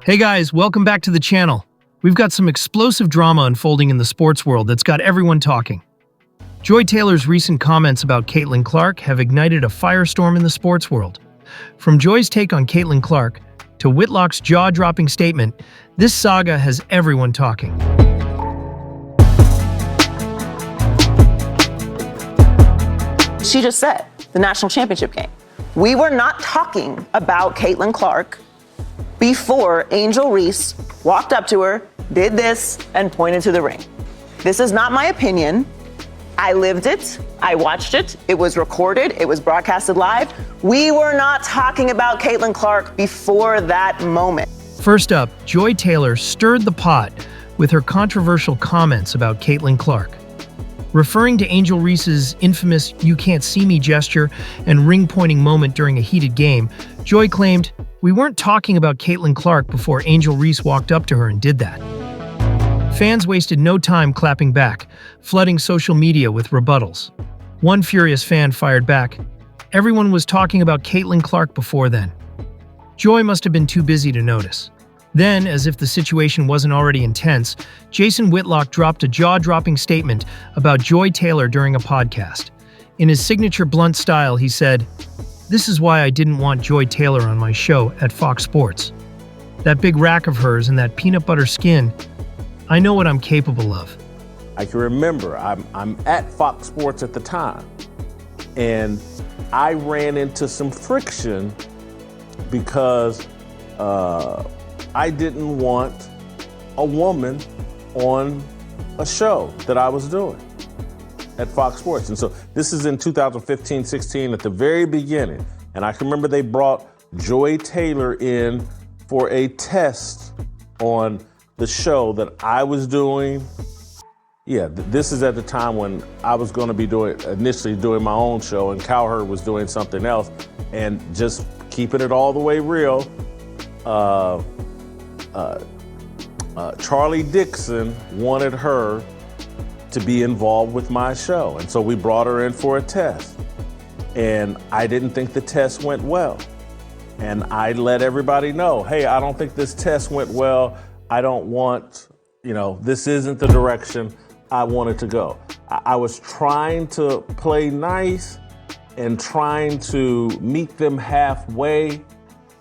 Hey guys, welcome back to the channel. We've got some explosive drama unfolding in the sports world that's got everyone talking. Joy Taylor's recent comments about Caitlin Clark have ignited a firestorm in the sports world. From Joy's take on Caitlin Clark to Whitlock's jaw-dropping statement, this saga has everyone talking. She just said, the national championship game. We were not talking about Caitlin Clark before Angel Reese walked up to her, did this, and pointed to the ring. This is not my opinion. I lived it, I watched it, it was recorded, it was broadcasted live. We were not talking about Caitlin Clark before that moment. First up, Joy Taylor stirred the pot with her controversial comments about Caitlin Clark. Referring to Angel Reese's infamous "you can't see me" gesture and ring-pointing moment during a heated game, Joy claimed, "We weren't talking about Caitlin Clark before Angel Reese walked up to her and did that." Fans wasted no time clapping back, flooding social media with rebuttals. One furious fan fired back, "Everyone was talking about Caitlin Clark before then." Joy must have been too busy to notice. Then, as if the situation wasn't already intense, Jason Whitlock dropped a jaw-dropping statement about Joy Taylor during a podcast. In his signature blunt style, he said, "This is why I didn't want Joy Taylor on my show at Fox Sports. That big rack of hers and that peanut butter skin, I know what I'm capable of." I can remember I'm at Fox Sports at the time, and I ran into some friction because I didn't want a woman on a show that I was doing at Fox Sports. And so this is in 2015-16 at the very beginning. And I can remember they brought Joy Taylor in for a test on the show that I was doing. Yeah, this is at the time when I was going to be initially doing my own show, and Cowherd was doing something else. And just keeping it all the way real, Charlie Dixon wanted her to be involved with my show. And so we brought her in for a test. And I didn't think the test went well. And I let everybody know, hey, I don't think this test went well. I don't want, this isn't the direction I wanted to go. I was trying to play nice and trying to meet them halfway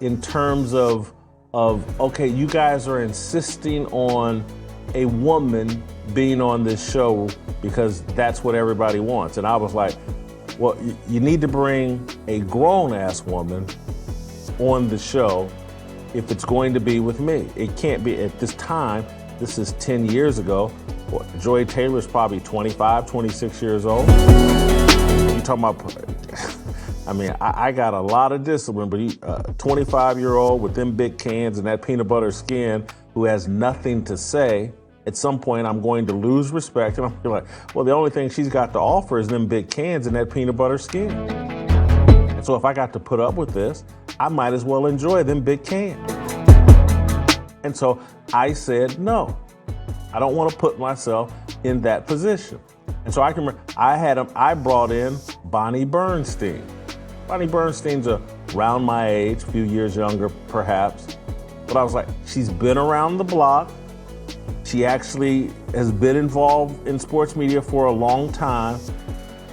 in terms of okay, you guys are insisting on a woman being on this show because that's what everybody wants. And I was like, well, you need to bring a grown-ass woman on the show if it's going to be with me. It can't be at this time. This is 10 years ago. Joy Taylor's probably 25, 26 years old. You talking about, I got a lot of discipline, but 25-year-old with them big cans and that peanut butter skin who has nothing to say, at some point I'm going to lose respect. And I'm like, well, the only thing she's got to offer is them big cans and that peanut butter skin. And so if I got to put up with this, I might as well enjoy them big cans. And so I said, no, I don't want to put myself in that position. And so I can remember, I brought in Bonnie Bernstein. Bonnie Bernstein's around my age, a few years younger perhaps. But I was like, she's been around the block. She actually has been involved in sports media for a long time.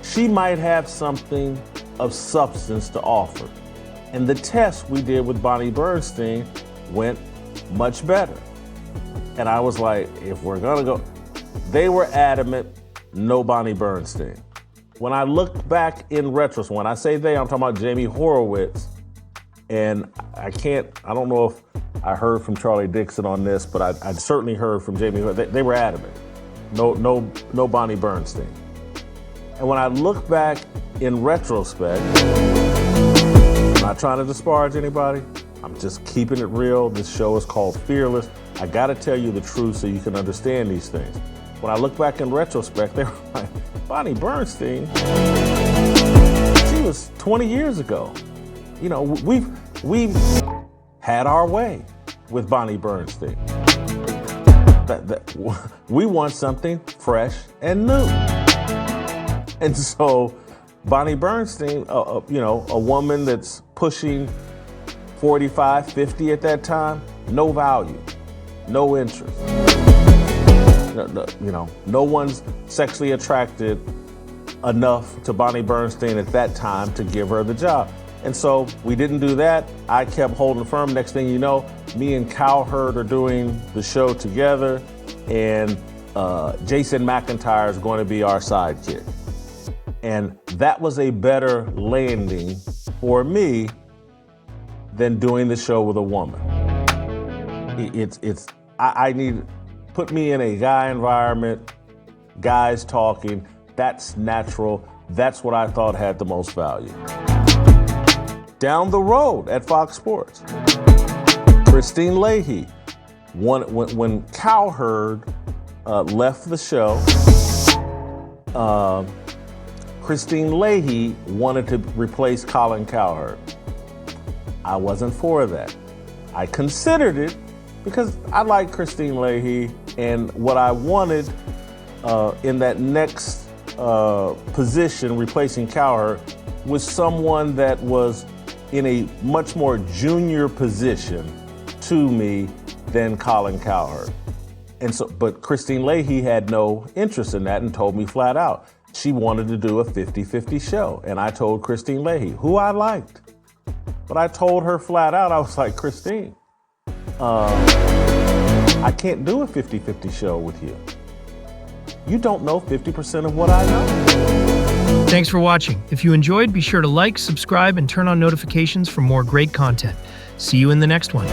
She might have something of substance to offer. And the test we did with Bonnie Bernstein went much better. And I was like, if we're gonna go, they were adamant, no Bonnie Bernstein. When I look back in retrospect, when I say they, I'm talking about Jamie Horowitz, and I don't know if I heard from Charlie Dixon on this, but I certainly heard from Jamie Horowitz. They were adamant, no Bonnie Bernstein. And when I look back in retrospect, I'm not trying to disparage anybody, I'm just keeping it real. This show is called Fearless. I gotta tell you the truth so you can understand these things. When I look back in retrospect, they were like, Bonnie Bernstein, she was 20 years ago. We've had our way with Bonnie Bernstein. We want something fresh and new. And so Bonnie Bernstein, a woman that's pushing 45, 50 at that time, no value, no interest. No one's sexually attracted enough to Bonnie Bernstein at that time to give her the job. And so we didn't do that. I kept holding firm. Next thing you know, me and Cowherd are doing the show together, and Jason McIntyre is going to be our sidekick. And that was a better landing for me than doing the show with a woman. I need, put me in a guy environment, guys talking, that's natural. That's what I thought had the most value. Down the road at Fox Sports, Christine Leahy, when Cowherd left the show, Christine Leahy wanted to replace Colin Cowherd. I wasn't for that. I considered it because I like Christine Leahy, and what I wanted in that next position replacing Cowherd was someone that was in a much more junior position to me than Colin Cowherd. And so, but Christine Leahy had no interest in that and told me flat out she wanted to do a 50-50 show. And I told Christine Leahy, who I liked, but I told her flat out, I was like, Christine, I can't do a 50-50 show with you. You don't know 50% of what I know. Thanks for watching. If you enjoyed, be sure to like, subscribe, and turn on notifications for more great content. See you in the next one.